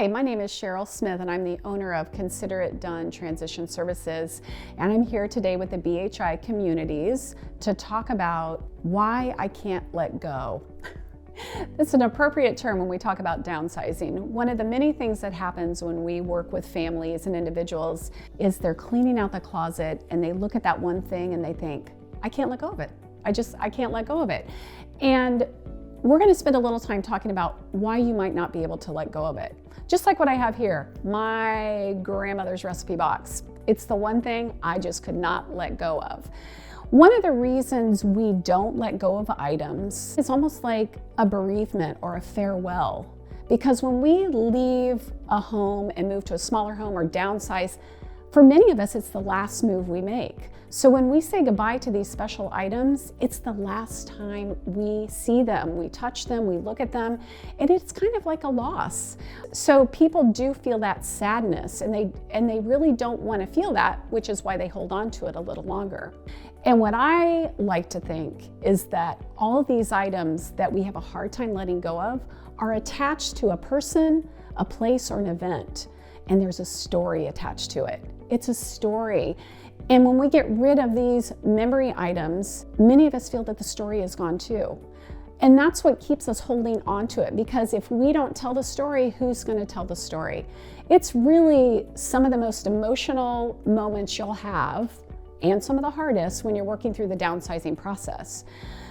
Hi, my name is Cheryl Smith and I'm the owner of Consider It Done Transition Services, and I'm here today with the BHI communities to talk about why I can't let go. It's an appropriate term when we talk about downsizing. One of the many things that happens when we work with families and individuals is they're cleaning out the closet and they look at that one thing and they think, I can't let go of it. I can't let go of it. And we're going to spend a little time talking about why you might not be able to let go of it. Just like what I have here, my grandmother's recipe box. It's the one thing I just could not let go of. One of the reasons we don't let go of items is almost like a bereavement or a farewell. Because when we leave a home and move to a smaller home or downsize, for many of us, it's the last move we make. So when we say goodbye to these special items, it's the last time we see them, we touch them, we look at them, and it's kind of like a loss. So people do feel that sadness, and they really don't want to feel that, which is why they hold on to it a little longer. And what I like to think is that all of these items that we have a hard time letting go of are attached to a person, a place, or an event, and there's a story attached to it. It's a story. And when we get rid of these memory items, many of us feel that the story is gone too. And that's what keeps us holding on to it, because if we don't tell the story, who's going to tell the story? It's really some of the most emotional moments you'll have, and some of the hardest when you're working through the downsizing process.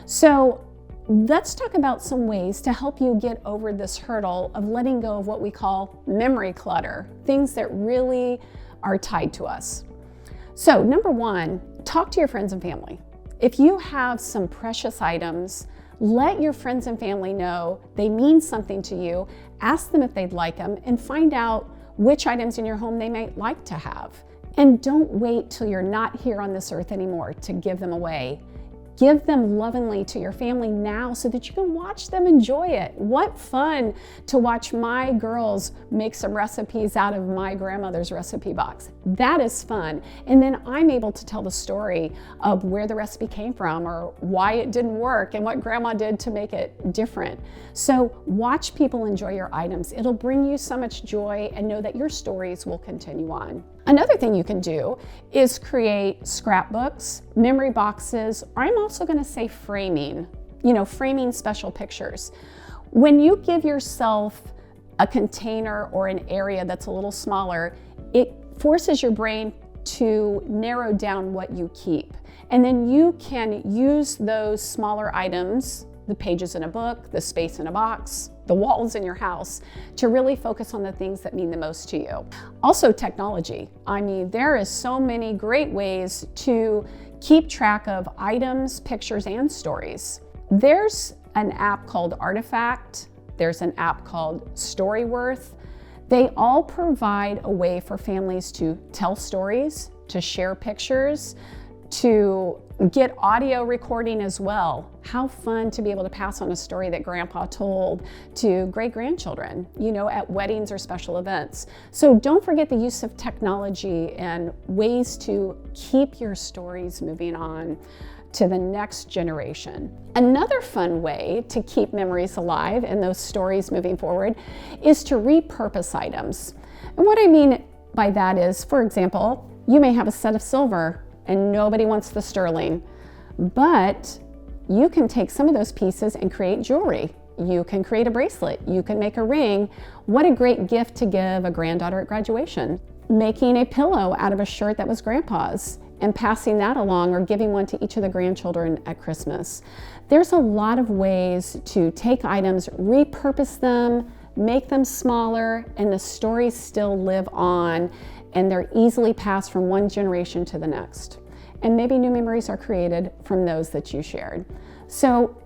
So let's talk about some ways to help you get over this hurdle of letting go of what we call memory clutter, things that really are tied to us. So number one, talk to your friends and family. If you have some precious items, let your friends and family know they mean something to you. Ask them if they'd like them and find out which items in your home they might like to have. And don't wait till you're not here on this earth anymore to give them away. Give them lovingly to your family now so that you can watch them enjoy it. What fun to watch my girls make some recipes out of my grandmother's recipe box. That is fun. And then I'm able to tell the story of where the recipe came from or why it didn't work and what grandma did to make it different. So watch people enjoy your items. It'll bring you so much joy, and know that your stories will continue on. Another thing you can do is create scrapbooks, memory boxes, or I'm also going to say framing, framing special pictures. When you give yourself a container or an area that's a little smaller, it forces your brain to narrow down what you keep. And then you can use those smaller items, the pages in a book, the space in a box, the walls in your house, to really focus on the things that mean the most to you. Also, technology. There is so many great ways to keep track of items, pictures, and stories. There's an app called Artifact. There's an app called Storyworth. They all provide a way for families to tell stories, to share pictures, to get audio recording as well. How fun to be able to pass on a story that grandpa told to great-grandchildren, at weddings or special events. So don't forget the use of technology and ways to keep your stories moving on to the next generation. Another fun way to keep memories alive and those stories moving forward is to repurpose items. And what I mean by that is, for example, you may have a set of silver and nobody wants the sterling, but you can take some of those pieces and create jewelry. You can create a bracelet, you can make a ring. What a great gift to give a granddaughter at graduation. Making a pillow out of a shirt that was grandpa's and passing that along, or giving one to each of the grandchildren at Christmas. There's a lot of ways to take items, repurpose them, make them smaller, and the stories still live on, and they're easily passed from one generation to the next. And maybe new memories are created from those that you shared. So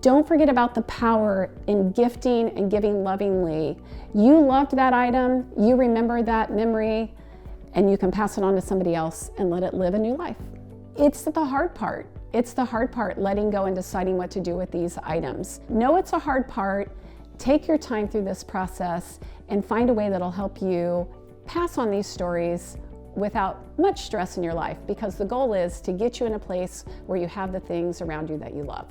don't forget about the power in gifting and giving lovingly. You loved that item, you remember that memory, and you can pass it on to somebody else and let it live a new life. It's the hard part. It's the hard part, letting go and deciding what to do with these items. Know it's a hard part. Take your time through this process and find a way that'll help you pass on these stories without much stress in your life, because the goal is to get you in a place where you have the things around you that you love.